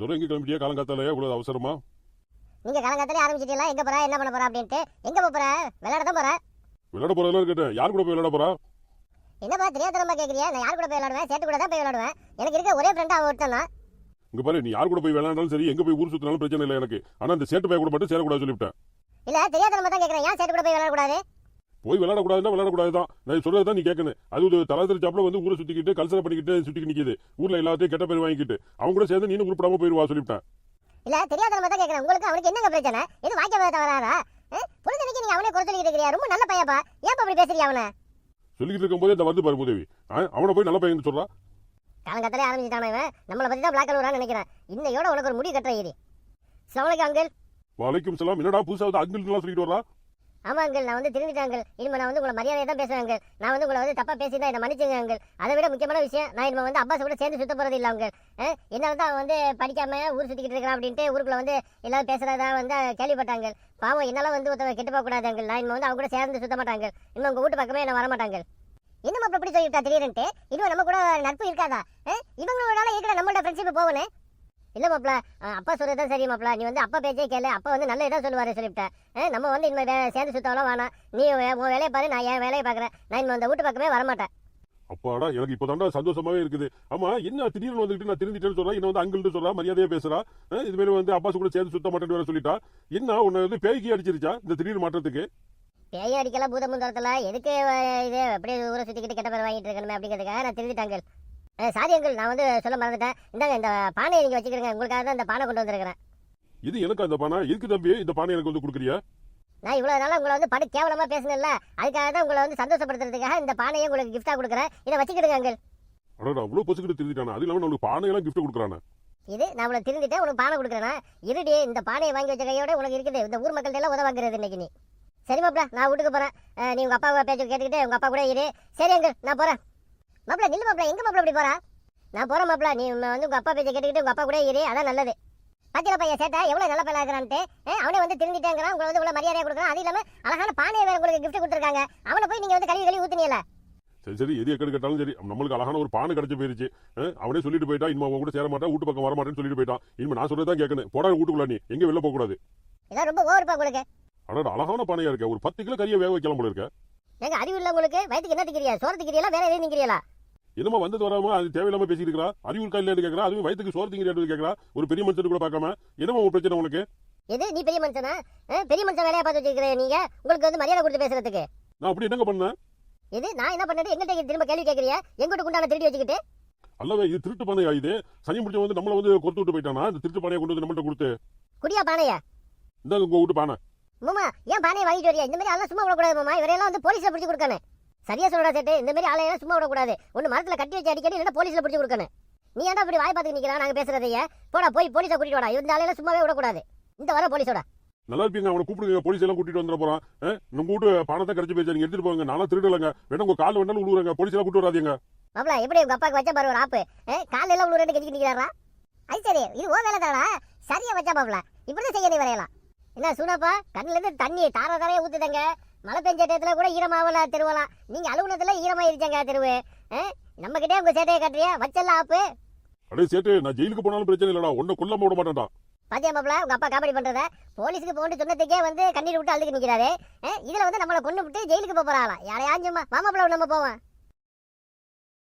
துரை எங்க கிளம்பிட்டியா காலங்காத்தாலே இவ்வளவு அவசரமா? நீங்க காலங்காத்தாலே ஆரம்பிச்சிட்டீங்களா? எங்க போற, என்ன பண்ண போற அப்படின்ட்டு. எங்க போற? விளையாட தான் போற. விளையாட போறதெல்லாம் கேட்டேன். யார் கூட போய் விளையாட போறா? என்னப்பா தெரியாதனமா கேக்குறியா? நான் யார் கூட போய் விளையாடுவேன்? சேட்டு கூட தான் போய் விளையாடுவேன். எனக்கு இருக்க ஒரே ஃப்ரெண்ட் அவன் ஒருத்தன் தான். இங்க பாரு, நீ யார் கூட போய் விளையாண்டாலும் சரி, எங்க போய் ஊர் சுத்தினாலும் பிரச்சனை இல்லை எனக்கு. ஆனா இந்த சேட்டு பைய கூட மட்டும் சேரக்கூடாது சொல்லிவிட்டேன். இல்ல தெரியாதனமா தான் கேக்குறேன். ஏன் சேட்டு கூட போய் விளையாட கூடாது? போய் விளையாடக்கூடாதுன்னா விளையாடக்கூடாதுதான். நான் சொல்றதுதான் நீ கேட்கணும். அது ஒரு தலாத்திரி சாப்பிட வந்து ஊரை சுத்திக்கிட்டு கல்சனை பண்ணிக்கிட்டு சுத்திக்கு நிக்குது. ஊர்ல எல்லாத்தையும் கெட்ட பேர் வாங்கிக்கிட்டு அவங்க கூட சேர்ந்து நீனும் உருப்படாம போயிருவா சொல்லிவிட்டேன். இல்ல தெரியாதனமா தான் கேக்குறேன். உங்களுக்கு அவனுக்கு என்னங்க பிரச்சனை? எது வாய்க்க தவறாரா? பொழுதுக்கு நீங்க அவனே குறை சொல்லிட்டு இருக்கீங்க. ரொம்ப நல்ல பையப்பா. ஏன் அப்படி பேசுறீங்க அவனை? சொல்லிக்கிட்டு இருக்கும் போதே இந்த வந்து பாரு உதவி. அவனை போய் நல்ல பையன் சொல்றா. காலங்காத்தாலே ஆரம்பிச்சுட்டான இவன். நம்மளை பத்தி தான் பிளாக் கழுவுறான்னு நினைக்கிறேன். இன்னையோட உனக்கு ஒரு முடி கட்டுற ஏறி. சலாமலைக்கும் அங்கிள். வலைக்கும் சலாம். என்னடா புதுசா வந்து அங்கிள் சொல்லிட்டு வரா? ஆமா அங்கிள், நான் வந்து திருந்திட்டேன் அங்கிள். இனிமே நான் வந்து உங்களை மரியாதையை தான் பேசுவேன் அங்கிள். நான் வந்து உங்களை வந்து தப்பா பேசியிருந்தா என்னை மன்னிச்சுங்க அங்கிள். அதை விட முக்கியமான விஷயம், நான் இனிமே வந்து அப்பாஸ் கூட சேர்ந்து சுத்த போறது இல்லை அங்கிள். என்னால தான் அவன் வந்து படிக்காம ஊர் சுத்திக்கிட்டு இருக்கான் அப்படின்ட்டு ஊருக்குள்ள வந்து எல்லாரும் பேசுறதா வந்து கேள்விப்பட்டாங்க. பாவம், என்னால வந்து ஒருத்தவங்க கெட்டு போக கூடாது அங்கிள். நான் இனிமே வந்து அவங்க கூட சேர்ந்து சுத்த மாட்டாங்க. இன்னும் உங்க வீட்டு பக்கமே என்ன வரமாட்டாங்க. இன்னும் அப்படி இப்படி சொல்லிட்டா திடீர்னுட்டு இன்னும் நம்ம கூட நட்பு இருக்காதா? இவங்களோட இருக்கிற நம்மளோட ஃப்ரெண்ட்ஷிப் போகணும். இல்ல மாப்ள, அப்பா சொல்றதுதான் சரி மாப்ள. நீ வந்து அப்பா பேச்சே கேளு. அப்பா வந்து நல்ல இதான் சொல்லுவாரு சொல்லிவிட்டேன். நம்ம வந்து இனிமே சேர்ந்து சுத்தவெல்லாம் வேணாம். நீ உன் வேலையை பாரு, நான் என் வேலையை பாக்குறேன். நான் இனிமே அந்த வீட்டு பக்கமே வரமாட்டேன். அப்பாடா, எனக்கு இப்பதான்டா சந்தோஷமாவே இருக்குது. ஆமா, என்ன திடீர்னு வந்துட்டு நான் திருந்திட்டேன்னு சொல்றா, என்ன வந்து அங்கிள்னு சொல்றா, மரியாதையா பேசுறா. இது மாதிரி வந்து அப்பா கூட சேர்ந்து சுத்த மாட்டேன்னு வேற சொல்லிட்டா. என்ன உன்னை வந்து பேய்க்கு அடிச்சிருச்சா இந்த திடீர்னு மாற்றத்துக்கு? பேய் அடிக்கலாம் பூத முந்தரத்துல எதுக்கு இது அப்படியே ஊரை சுத்திக்கிட்டு கெட்ட பேர் வாங்கிட்டு இருக்கணுமே அப்படிங்கிறதுக்காக நான் திருந்திட்டாங்க. சாரி அங்கிள், நான் வந்து சொல்ல மறந்துட்டேன். இந்தாங்க இந்த பானையை நீங்க வச்சுக்கிறீங்க. உங்களுக்காக தான் இந்த பானை கொண்டு வந்திருக்கிறேன். இது எனக்கு அந்த பானை இருக்கு தம்பி. இந்த பானை எனக்கு வந்து கொடுக்குறியா? நான் இவ்வளவு நாளா உங்களை வந்து படு கேவலமா பேசுனேன்ல, அதுக்காக தான் உங்களை வந்து சந்தோஷப்படுத்துறதுக்காக இந்த பானையை உங்களுக்கு கிஃப்டா கொடுக்குறேன். இதை வச்சுக்கிடுங்க அங்கிள். அடடா, அவ்வளவு பசுக்கிட்டு திருந்திட்டானா? அது இல்லாம நம்மளுக்கு பானையெல்லாம் கிஃப்ட் கொடுக்குறானே. இது நான் உங்களை திருந்திட்டேன், உனக்கு பானை கொடுக்குறேன்னா இருடி. இந்த பானையை வாங்கி வச்ச கையோட உனக்கு இருக்குது இந்த ஊர் மக்கள்கிட்ட எல்லாம் உதவாங்கிறது இன்னைக்கு நீ. சரி மாப்ள, நான் வீட்டுக்கு போறேன். நீ உங்க அப்பா பேச்சு கேட்டுக்கிட்டு உங்க அப்பா கூட இரு. சரி அங்கிள், நான் போறேன். மாப்ள நில்லு மாப்ள, எங்க மாப்ள இப்படி போறா? நான் போறேன் மாப்ள. நீ வந்து உங்க அப்பா பேச்சை கேட்டுக்கிட்டு உங்க அப்பா கூட இரு, அதான் நல்லது. பாத்தியா பையன் சேட்டா எவ்வளவு நல்ல பையன் இருக்கிறான்ட்டு. அவனே வந்து திருந்திட்டேங்கிறான். உங்களை வந்து இவ்வளவு மரியாதையா கொடுக்குறான். அது இல்லாம அழகான பானையை வேற உங்களுக்கு கிஃப்ட் கொடுத்துருக்காங்க. அவனை போய் நீங்க வந்து கழுவி ஊத்துனீல. சரி சரி, எது எக்கடு கேட்டாலும் சரி, நம்மளுக்கு அழகான ஒரு பானை கிடைச்சு போயிருச்சு. அவனே சொல்லிட்டு போயிட்டா, இனிமே அவங்க கூட சேர மாட்டேன், வீட்டு பக்கம் வர மாட்டேன்னு சொல்லிட்டு போயிட்டான். இனிமே நான் சொல்றதான் கேட்கணும். போடா வீட்டுக்குள்ள, நீ எங்க வெளில போக கூடாது. இதான் ரொம்ப ஓவர்ப்பா உங்களுக்கு. அடடா, அழகான பானையா இருக்க. ஒரு 10 கிலோ கறியை வேக வைக்கலாம் போல இருக்க. ஏங்க அறிவு இல்ல உங்களுக்கு? வயிற்றுக்கு என்ன திக்கிறீயா? சோறு திக்கிறீங்களா வேற எதையும் திக்கிறீங்களா? என்னமா வந்தது வராம அது தேவையில்லாம பேசிட்டு இருக்கா? அறிவு இருக்கா இல்லைன்னு கேட்கறா. அதுவும் வயிற்றுக்கு சோறு திங்கிறான்னு கேட்கறா. ஒரு பெரிய மனுஷன் கூட பார்க்காம. என்னமா ஒரு பிரச்சனை உனக்கு? எது நீ பெரிய மனுஷனா? பெரிய மனுஷன் வேலையை பார்த்து வச்சிருக்கிறேன் நீங்க. உங்களுக்கு வந்து மரியாதை கொடுத்து பேசுறதுக்கு நான் அப்படி என்னங்க பண்ணேன்? இது நான் என்ன பண்ணது? எங்கிட்ட திரும்ப கேள்வி கேட்கறியா? எங்கிட்ட குண்டான திருடி வச்சுக்கிட்டு. அல்லவே, இது திருட்டு பானையா? இது சனி முடிச்ச வந்து நம்மள வந்து கொடுத்து விட்டு போயிட்டானா? இந்த திருட்டு பானையை கொண்டு வந்து நம்மள்ட்ட கொடுத்து குடியா பானையா? இந்த உங்க வீட்டு பானை. மாமா ஏன் பானையை வாங்கிட்டு வரியா? இந்த மாதிரி ஆளெல்லாம் சும்மா விடக்கூடாது மாமா. இவரையெல்லாம் வந்து போலீஸ்ல பிடிச்சி கொடுக்கணும். சரியா சொல்றா சேட்டு, இந்த மாதிரி ஆளையெல்லாம் சும்மா விடக்கூடாது. ஒன்னு மரத்துல கட்டி வச்சு அடிக்கடி இல்லைன்னா போலீஸ்ல பிடிச்சி கொடுக்கணும். நீ ஏன்டா இப்படி வாய் பார்த்து நிக்கிறா? நாங்க பேசுறதையே போடா, போய் போலீஸை கூட்டிட்டு வாடா. இந்த ஆளையெல்லாம் சும்மாவே விடக்கூடாது. இந்த வர போலீஸோட நல்லா இருப்பீங்க. அவனை கூப்பிடுங்க, போலீஸ் எல்லாம் கூட்டிட்டு வந்துட போறான். உங்க வீட்டு பணத்தை கிடைச்சு போயிச்சா, நீங்க எடுத்துட்டு போங்க. நானா திருடலங்க. வேணா உங்க கால் வேணாலும் விழுவுறாங்க. போலீஸ் எல்லாம் கூட்டு வராதீங்க. மாப்ள எப்படி உங்க அப்பாக்கு வச்சா பாரு ஒரு ஆப்பு. கால் எல்லாம் விழுவுறேன்னு கெஞ்சிக்கிட்டு நிக்கிறாரா? அது சரி, இது ஓ வேலை தானா? சரியா வச்சா மாப்ள, இப்படிதான் செய்ய நீ வரையலாம். என்ன சூனாப்பா, கண்ணுல இருந்து தண்ணி தார தாரையா ஊத்துதங்க. மழை பெஞ்ச இடத்துல கூட ஈரமாவல தெருவலாம். நீங்க அலுவலகத்துல ஈரமாயிருச்சாங்க தெருவு. நம்ம கிட்டே உங்க சேட்டையை கட்டுறியா? வச்செல்லாம் ஆப்பு. அடே சேட்டு, நான் ஜெயிலுக்கு போனாலும் பிரச்சனை இல்லடா. ஒன்ன கொல்லாம விட மாட்டேன்டா. பாத்தியா மாப்ள, உங்க அப்பா காமெடி பண்றத? போலீஸுக்கு போட்டு சொன்னதுக்கே வந்து கண்ணீர் விட்டு அழுதுக்கு நிக்கிறாரு. இதுல வந்து நம்மளை கொண்டு விட்டு ஜெயிலுக்கு போறாங்களா? யாரையாச்சும் மாமாப்ள நம்ம போவோம்.